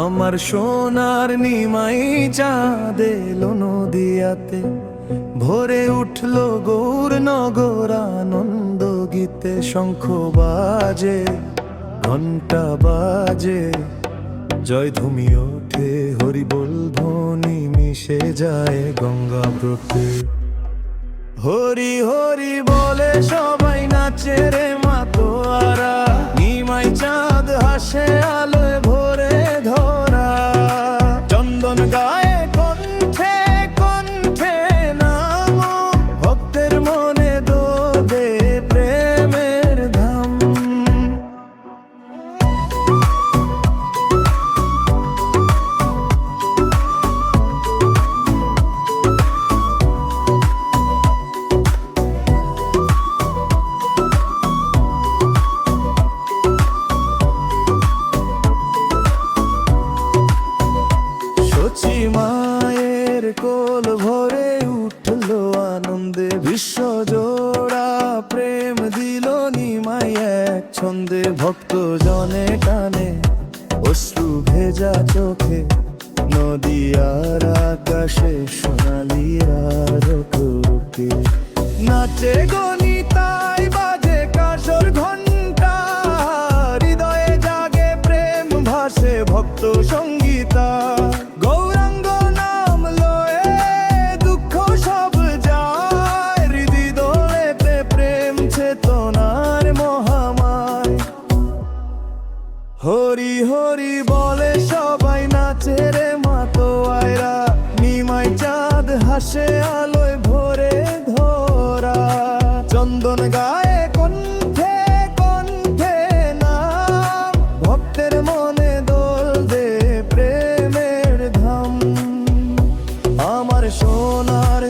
আমার সোনার নিমাই চাঁদ এলো নদিয়াতে, ভোরে উঠল গৌর নগর আনন্দ গীতে। শঙ্খ বাজে, ঘণ্টা বাজে, জয় ধুমি ওঠে, হরিবোল ধ্বনি মিশে যায় গঙ্গা ব্রতে। হরি হরি বলে সবাই নাচে রে মাতোয়ারা, নিমাই চাঁদ হাসে আলোয় ভরে ধরা। চন্দন গায়ে কণ্ঠে কণ্ঠে নাম, ভক্তের মনে দোলে প্রেমের ধাম। মায়ের কোল ভরে উঠলো আনন্দে, বিশ্ব জোড়া প্রেম দিল নিমাই এক ছন্দে। ভক্ত জনে টানে অশ্রু ভেজা চোখে, নদিয়ার আকাশে সোনালি আলোকে। নাচে গনিতাই বাজে কাসর ঘণ্টা, হৃদয়ে জাগে প্রেম ভাসে ভক্ত সঙ্গীতা। গৌরাঙ্গ নাম লয়ে দুঃখ সব যায়, হৃদি দোলেতে প্রেম চেতনার মহামায়। হরি হরি বলে সবাই নাচে রে মাতোয়ারা, নিমাই চাঁদ হাসে আলোয় ভরে ধরা। চন্দন গায়ে কণ্ঠে কণ্ঠে নাম, ভক্তের মনে দোল দে প্রেমের ধাম। আমার সোনার